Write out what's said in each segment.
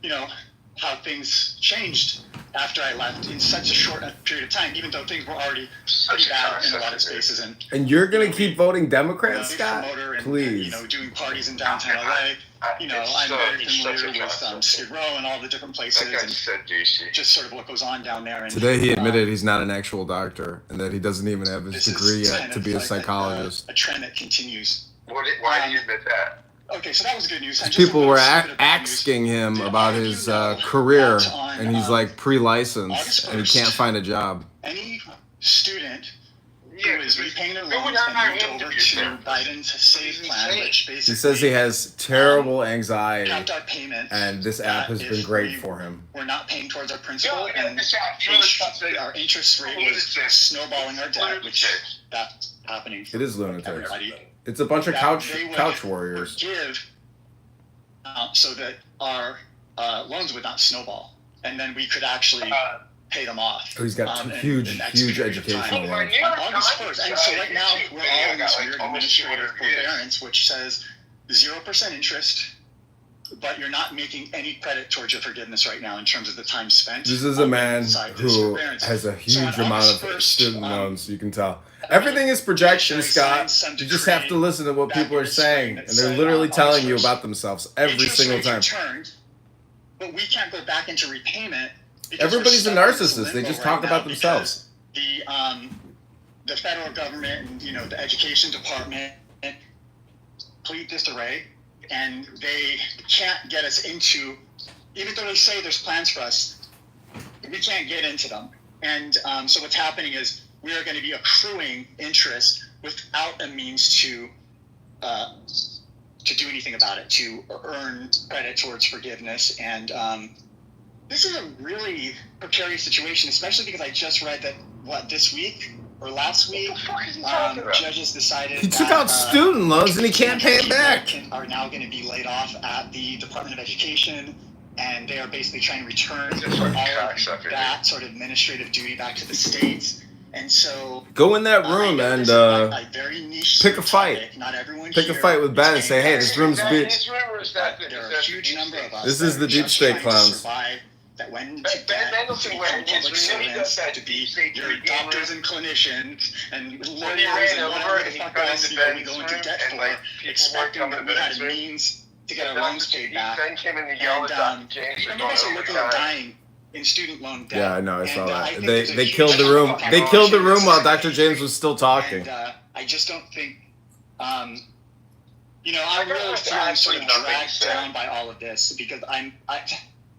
you know, how things changed after I left in such a short period of time, even though things were already pretty bad in a lot of spaces. And you're going to keep voting Democrat, Scott? Please. And, doing parties in downtown LA. I'm very familiar with Skid Row and all the different places and just sort of what goes on down there. And, today he admitted he's not an actual doctor and that he doesn't even have his degree yet to be a psychologist. A trend that continues. Why do you admit that? Okay, so that was good news. People were asking him about his career, and he's like pre-licensed, and he can't find a job. Any student who is repaying their loans and moved over to Biden's SAVE plan, which basically he says he has terrible anxiety, capped our payment, and this app has been great for him. We're not paying towards our principal, and our interest rate was snowballing our debt, which that's happening. It is lunatic. It's a bunch of couch warriors. Give so that our loans would not snowball, and then we could actually pay them off. Oh, he's got huge educational loans. On August 1st, and so right now we're all in this weird administrative forbearance, which says 0% interest, but you're not making any credit towards your forgiveness right now in terms of the time spent. This is a man who has a huge amount of student loans, you can tell. Everything is projection, Scott. You just have to listen to what people are saying, and they're literally telling you about themselves every single time. But we can't go back into repayment. Everybody's a narcissist. They just talk about themselves. The federal government and the education department complete disarray, and they can't get us into. Even though they say there's plans for us, we can't get into them. And so what's happening is we are going to be accruing interest without a means to do anything about it, to earn credit towards forgiveness. And this is a really precarious situation, especially because I just read that, this week or last week, judges decided he took out student loans and he can't pay it back. Are now going to be laid off at the Department of Education, and they are basically trying to return all of that sort of administrative duty back to the states. And so go in that room and pick a fight. Pick a fight with Ben and say, "Hey, this room's beat." There are a huge number of us. This is the deep state clowns. That went to bed to become public servants, to be your doctors and clinicians and lawyers and whatever the fuck else we go into debt for, expecting that we had a means to get our loans paid back. And some of us are looking at dying in student loan debt. Yeah, I know. I saw that. They killed the room. They killed the room while Dr. James was still talking. And I just don't think. I'm really feeling sort of dragged down by all of this because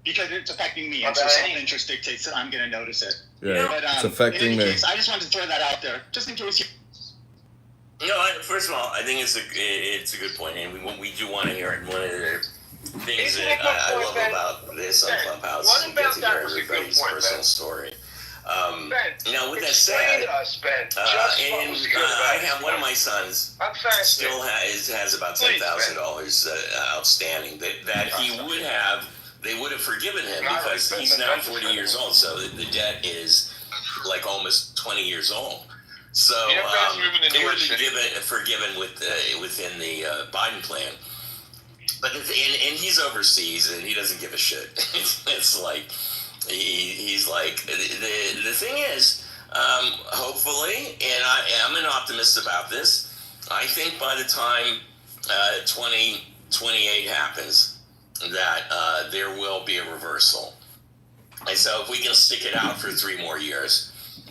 because it's affecting me, and so self-interest dictates that I'm going to notice it. Yeah, but, it's affecting me. I just wanted to throw that out there, just in case you. First of all, I think it's a good point, and we do want to hear it. One of the things that I love about this on Clubhouse is you get to hear everybody's personal story. Now, with that said, I have one of my sons still has about $10,000 outstanding that he would have. They would have forgiven him because he's now 40 years old, so the debt is like almost 20 years old. So they would have been forgiven within the Biden plan. But and he's overseas and he doesn't give a shit. It's like he's like the thing is, hopefully, and I am an optimist about this. I think by the time 2028 happens, that there will be a reversal. And so if we can stick it out for 3 more years,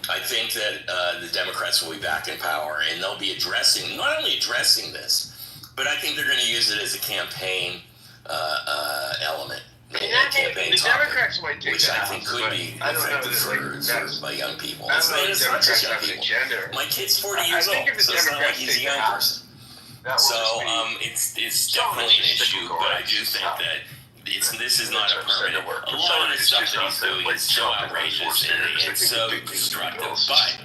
I think that the Democrats will be back in power, and they'll be not only addressing this, but I think they're going to use it as a campaign element. Campaign topic, which I think could be effective for young people. It's not just young people. My kid's 40 years old, so it's not like he's a young person. So it's definitely an issue, but I do think that this is not a permanent. A lot of the stuff that he's doing is so outrageous and so destructive, but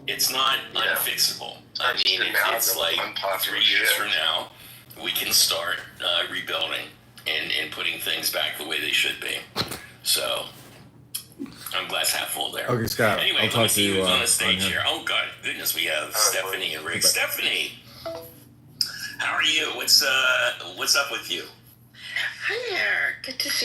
it's not unfixable. I mean, it's like 3 years from now, we can start rebuilding and putting things back the way they should be. So I'm glass half full there. Okay, Scott. Anyway, I'll talk to you on the stage here. Oh God, goodness, we have Stephanie and Rick. Stephanie. How are you? What's up with you? Hi there. Good to see you.